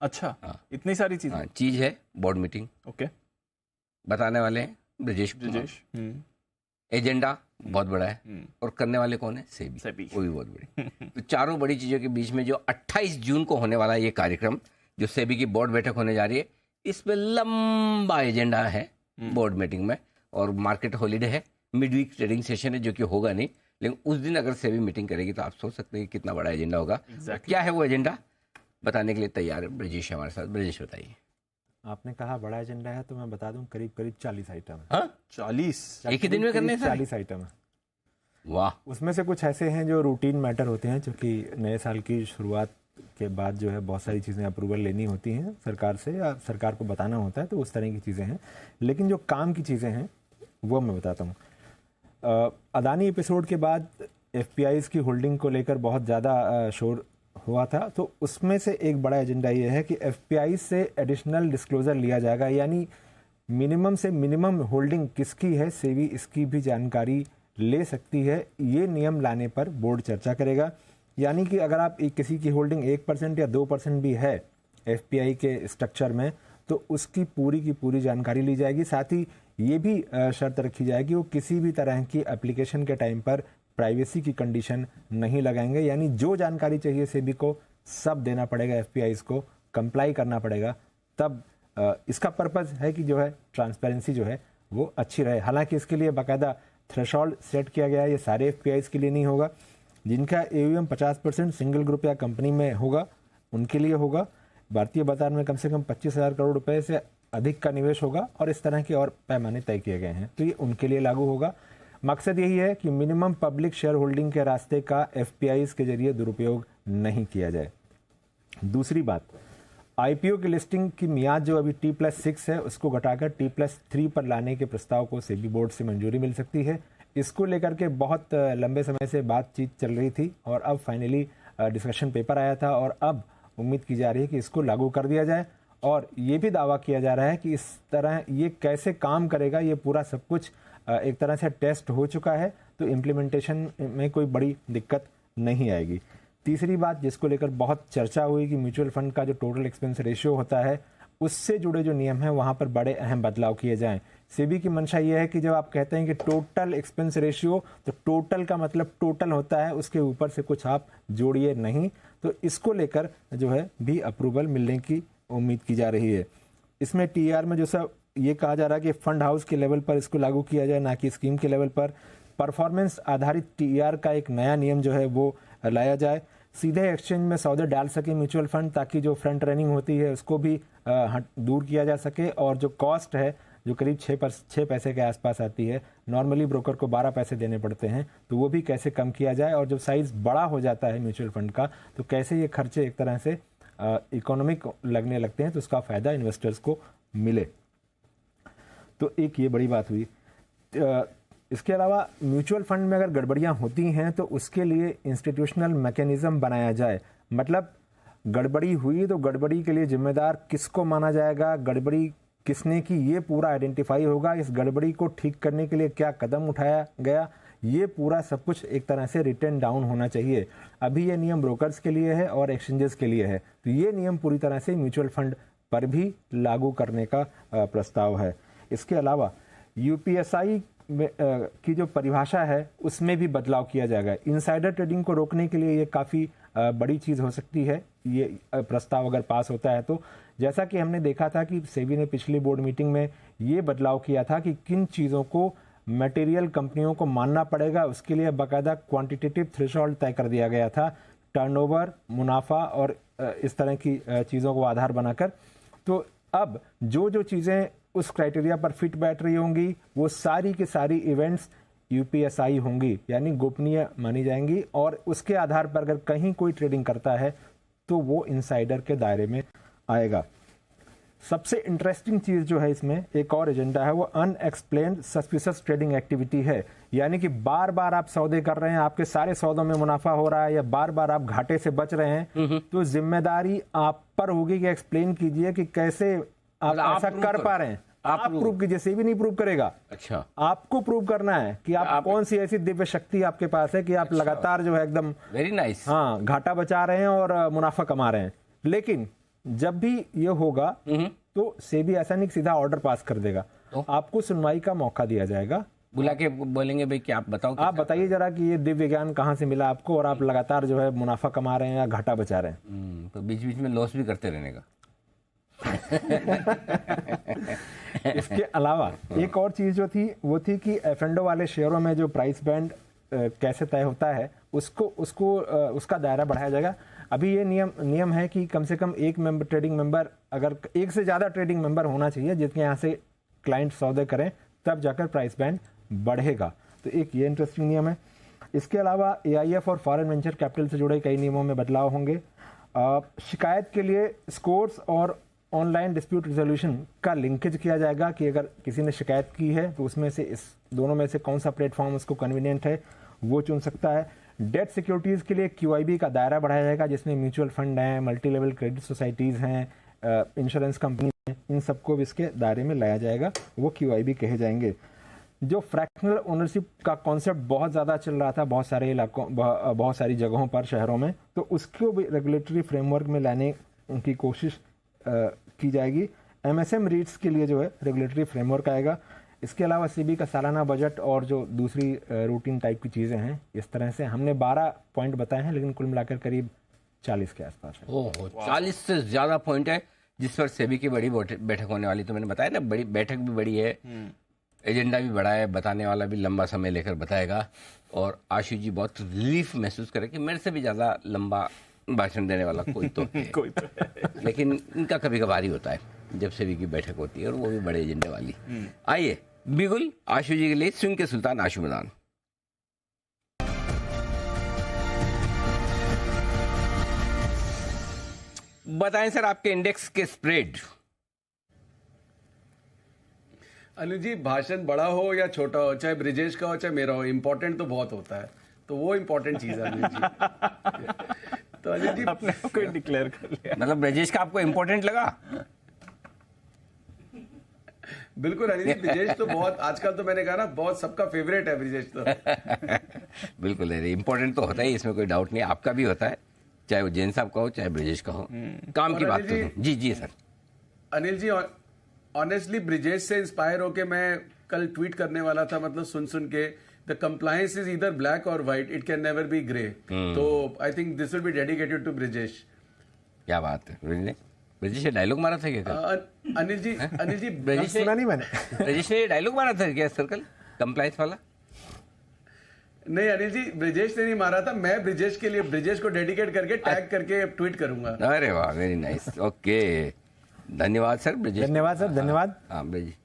अच्छा, हाँ। इतनी सारी चीजें। हाँ, चीज है बोर्ड मीटिंग, ओके, बताने वाले हैं ब्रजेश कुमार। ब्रजेश। एजेंडा बहुत बड़ा है और करने वाले कौन है? सेबी, सेबी। वो भी बहुत बड़ी। तो चारों बड़ी चीजों के बीच में जो 28 जून को होने वाला ये कार्यक्रम, जो सेबी की बोर्ड बैठक होने जा रही है, इसमें लंबा एजेंडा है बोर्ड मीटिंग में। और मार्केट हॉलीडे है, मिड वीक ट्रेडिंग सेशन है जो कि होगा नहीं, लेकिन उस दिन अगर सेबी मीटिंग करेगी तो आप सोच सकते हैं कि कितना बड़ा एजेंडा होगा। क्या है वो एजेंडा, बताने के लिए तैयार है ब्रजेश हमारे साथ। ब्रजेश बताइए। आपने कहा बड़ा एजेंडा है तो मैं बता दूं करीब करीब 40 आइटम है। हाँ? 40 एक ही दिन में करने हैं? 40 आइटम है। वाह। उसमें से कुछ ऐसे हैं जो रूटीन मैटर होते हैं, क्योंकि नए साल की शुरुआत के बाद जो है बहुत सारी चीज़ें अप्रूवल लेनी होती हैं सरकार से, या सरकार को बताना होता है, तो उस तरह की चीज़ें हैं। लेकिन जो काम की चीज़ें हैं वो मैं बताता हूँ। अदानी एपिसोड के बाद एफपीआईज़ की होल्डिंग को लेकर बहुत ज़्यादा शोर हुआ था, तो उसमें से एक बड़ा एजेंडा ये है कि एफपीआई से एडिशनल डिस्क्लोजर लिया जाएगा, यानी मिनिमम से मिनिमम होल्डिंग किसकी है, सेबी इसकी भी जानकारी ले सकती है। ये नियम लाने पर बोर्ड चर्चा करेगा। यानी कि अगर आप किसी की होल्डिंग 1% या 2% भी है एफपीआई के स्ट्रक्चर में, तो उसकी पूरी की पूरी जानकारी ली जाएगी। साथ ही ये भी शर्त रखी जाएगी वो किसी भी तरह की एप्लीकेशन के टाइम पर प्राइवेसी की कंडीशन नहीं लगाएंगे। यानी जो जानकारी चाहिए सेबी को सब देना पड़ेगा, एफपीआईज को कंप्लाई करना पड़ेगा। तब इसका पर्पस है कि जो है ट्रांसपेरेंसी जो है वो अच्छी रहे। हालांकि इसके लिए बाकायदा थ्रेशोल्ड सेट किया गया है। ये सारे एफपीआईज के लिए नहीं होगा, जिनका एयूएम 50% सिंगल ग्रुप या कंपनी में होगा उनके लिए होगा। भारतीय बाजार में कम से कम 25,000 करोड़ रुपए से अधिक का निवेश होगा और इस तरह के और पैमाने तय किए गए हैं, तो ये उनके लिए लागू होगा। मकसद यही है कि मिनिमम पब्लिक शेयर होल्डिंग के रास्ते का एफपीआईज के जरिए दुरुपयोग नहीं किया जाए। दूसरी बात, आईपीओ की लिस्टिंग की मियाद जो अभी T+6 है उसको घटाकर T+3 पर लाने के प्रस्ताव को सेबी बोर्ड से मंजूरी मिल सकती है। इसको लेकर के बहुत लंबे समय से बातचीत चल रही थी और अब फाइनली डिस्कशन पेपर आया था और अब उम्मीद की जा रही है कि इसको लागू कर दिया जाए। और ये भी दावा किया जा रहा है कि इस तरह ये कैसे काम करेगा, ये पूरा सब कुछ एक तरह से टेस्ट हो चुका है, तो इम्प्लीमेंटेशन में कोई बड़ी दिक्कत नहीं आएगी। तीसरी बात जिसको लेकर बहुत चर्चा हुई कि म्यूचुअल फंड का जो टोटल एक्सपेंस रेशियो होता है उससे जुड़े जो नियम हैं वहां पर बड़े अहम बदलाव किए जाएं। सेबी की मंशा यह है कि जब आप कहते हैं कि टोटल एक्सपेंस रेशियो, तो टोटल का मतलब टोटल होता है, उसके ऊपर से कुछ आप जोड़िए नहीं। तो इसको लेकर जो है भी अप्रूवल मिलने की उम्मीद की जा रही है। इसमें टीआर में जो सब ये कहा जा रहा है कि फंड हाउस के लेवल पर इसको लागू किया जाए, ना कि स्कीम के लेवल पर। परफॉर्मेंस आधारित टीआर का एक नया नियम जो है वो लाया जाए। सीधे एक्सचेंज में सौदे डाल सके म्यूचुअल फंड, ताकि जो फ्रंट रनिंग होती है उसको भी दूर किया जा सके। और जो कॉस्ट है जो करीब 6 पैसे के आसपास आती है, नॉर्मली ब्रोकर को 12 पैसे देने पड़ते हैं, तो वो भी कैसे कम किया जाए। और जब साइज बड़ा हो जाता है म्यूचुअल फंड का, तो कैसे ये खर्चे एक तरह से इकोनॉमिक लगने लगते हैं, तो उसका फायदा इन्वेस्टर्स को मिले। तो एक ये बड़ी बात हुई। इसके अलावा म्यूचुअल फंड में अगर गड़बड़ियां होती हैं तो उसके लिए इंस्टीट्यूशनल मैकेनिज्म बनाया जाए। मतलब गड़बड़ी हुई तो गड़बड़ी के लिए जिम्मेदार किसको माना जाएगा, गड़बड़ी किसने की, ये पूरा आइडेंटिफाई होगा। इस गड़बड़ी को ठीक करने के लिए क्या कदम उठाया गया, ये पूरा सब कुछ एक तरह से रिटन डाउन होना चाहिए। अभी ये नियम ब्रोकर्स के लिए है और एक्सचेंजेस के लिए है, तो ये नियम पूरी तरह से म्यूचुअल फंड पर भी लागू करने का प्रस्ताव है। इसके अलावा यूपीएसआई की जो परिभाषा है उसमें भी बदलाव किया जाएगा। इनसाइडर ट्रेडिंग को रोकने के लिए ये काफ़ी बड़ी चीज़ हो सकती है, ये प्रस्ताव अगर पास होता है तो। जैसा कि हमने देखा था कि सेबी ने पिछली बोर्ड मीटिंग में ये बदलाव किया था कि किन चीज़ों को मटेरियल कंपनियों को मानना पड़ेगा, उसके लिए बाकायदा क्वांटिटेटिव थ्रेशोल्ड तय कर दिया गया था, टर्नओवर, मुनाफा और इस तरह की चीज़ों को आधार बनाकर। तो अब जो जो चीज़ें उस क्राइटेरिया पर फिट बैठ रही होंगी वो सारी की सारी इवेंट्स यूपीएसआई होंगी, यानी गोपनीय मानी जाएंगी। और उसके आधार पर अगर कहीं कोई ट्रेडिंग करता है तो वो इनसाइडर के दायरे में आएगा। सबसे इंटरेस्टिंग चीज जो है इसमें एक और एजेंडा है, वो अनएक्सप्लेन्ड सस्पिशियस ट्रेडिंग एक्टिविटी है। यानी कि बार बार आप सौदे कर रहे हैं, आपके सारे सौदों में मुनाफा हो रहा है, या बार बार आप घाटे से बच रहे हैं, तो जिम्मेदारी आप पर होगी कि एक्सप्लेन कीजिए कि कैसे आप ऐसा कर पा रहे हैं। आप प्रूव कीजिए, सेबी नहीं प्रूव करेगा। अच्छा, आपको प्रूव करना है कि आप कौन सी ऐसी दिव्य शक्ति आपके पास है कि आप लगातार जो है एकदम वेरी नाइस, हाँ, घाटा बचा रहे हैं और मुनाफा कमा रहे हैं। लेकिन जब भी ये होगा तो सेबी ऐसा नहीं कि सीधा ऑर्डर पास कर देगा, आपको सुनवाई का मौका दिया जाएगा। बुला के बोलेंगे भाई कि आप बताओ, आप बताइए जरा कि ये दिव्य ज्ञान कहाँ से मिला आपको, और आप लगातार जो है मुनाफा कमा रहे हैं या घाटा बचा रहे हैं। तो बीच बीच में लॉस भी करते रहने का। इसके अलावा एक और चीज जो थी वो थी कि एफएंडो वाले शेयरों में जो प्राइस बैंड कैसे तय होता है उसका दायरा बढ़ाया जाएगा। अभी ये नियम है कि कम से कम एक ट्रेडिंग मेंबर, अगर एक से ज्यादा ट्रेडिंग मेंबर होना चाहिए जिसके यहाँ से क्लाइंट सौदे करें, तब जाकर प्राइस बैंड बढ़ेगा। तो एक ये इंटरेस्टिंग नियम है। इसके अलावा एआईएफ और फॉरेन वेंचर कैपिटल से जुड़े कई नियमों में बदलाव होंगे। शिकायत के लिए स्कोर्स और ऑनलाइन डिस्प्यूट रिजोल्यूशन का लिंकेज किया जाएगा कि अगर किसी ने शिकायत की है तो उसमें से इस दोनों में से कौन सा प्लेटफॉर्म उसको कन्वीनियंट है वो चुन सकता है। डेट सिक्योरिटीज के लिए QIB का दायरा बढ़ाया जाएगा, जिसमें म्यूचुअल फंड हैं, मल्टी लेवल क्रेडिट सोसाइटीज हैं, इंश्योरेंस कंपनी हैं, इन सबको भी इसके दायरे में लाया जाएगा, वो QIB कहे जाएंगे। जो फ्रैक्शनल ओनरशिप का कॉन्सेप्ट बहुत ज़्यादा चल रहा था बहुत सारे इलाकों, बहुत सारी जगहों पर, शहरों में, तो उसको भी रेगुलेटरी फ्रेमवर्क में लाने की कोशिश की जाएगी। MSM रीट्स के लिए जो है रेगुलेटरी फ्रेमवर्क आएगा। इसके अलावा सेबी का सालाना बजट और जो दूसरी रूटीन टाइप की चीज़ें हैं, इस तरह से हमने 12 पॉइंट बताए हैं, लेकिन कुल मिलाकर करीब 40 के आसपास है। ओहो, 40 से ज़्यादा पॉइंट है जिस पर सेबी की बड़ी बैठक होने वाली। तो मैंने बताया ना, बड़ी बैठक भी बड़ी है, एजेंडा भी बड़ा है, बताने वाला भी लंबा समय लेकर बताएगा। और आशु जी बहुत रिलीफ महसूस करे कि मेरे से भी ज़्यादा लंबा भाषण देने वाला कोई तो है। कोई तो है। लेकिन इनका कभी कभार ही होता है जब सेबी की बैठक होती है, और वो भी बड़े एजेंडे वाली। आइए बिगुल आशु जी के लिए स्विंग के सुल्तान आशु मैदान। बताएं सर आपके इंडेक्स के स्प्रेड। अनिल जी, भाषण बड़ा हो या छोटा हो, चाहे ब्रिजेश का हो चाहे मेरा हो, इम्पोर्टेंट तो बहुत होता है, तो वो इम्पोर्टेंट चीज है अनिल जी। तो अनिल जी अपने आप को डिक्लेयर कर लिया। मतलब ब्रजेश का आपको इम्पोर्टेंट लगा? बिल्कुल अनिल जी, ब्रिजेश तो बहुत, आजकल तो मैंने कहा ना, बहुत सबका फेवरेट है ब्रिजेश तो। बिल्कुल है, इम्पोर्टेंट तो होता है, इसमें कोई डाउट नहीं। आपका भी होता है, चाहे वो जैन साहब का हो चाहे ब्रजेश का हो। काम की और बात अनिल तो जी- है। जी जी सर। अनिल जी, ऑनेस्टली ब्रिजेश से इंस्पायर होके मैं कल ट्वीट करने वाला था, मतलब सुन के, the compliance is either black or white, it can never be grey. तो I think this will be dedicated to Brijesh. क्या बात है, ब्रजेश ने डायलॉग मारा था क्या कल? अनिल जी ब्रजेश सुना नहीं मैंने। ब्रजेश ने डायलॉग मारा था क्या सर कल, कंप्लायंस वाला? नहीं अनिल जी, ब्रिजेश ने नहीं मारा था, मैं ब्रिजेश के लिए, ब्रिजेश को डेडिकेट करके टैग करके ट्वीट करूंगा। अरे वाह, वेरी नाइस। ओके, धन्यवाद सर ब्रजेश। धन्यवाद सर, धन्यवाद। हाँ ब्रजेश।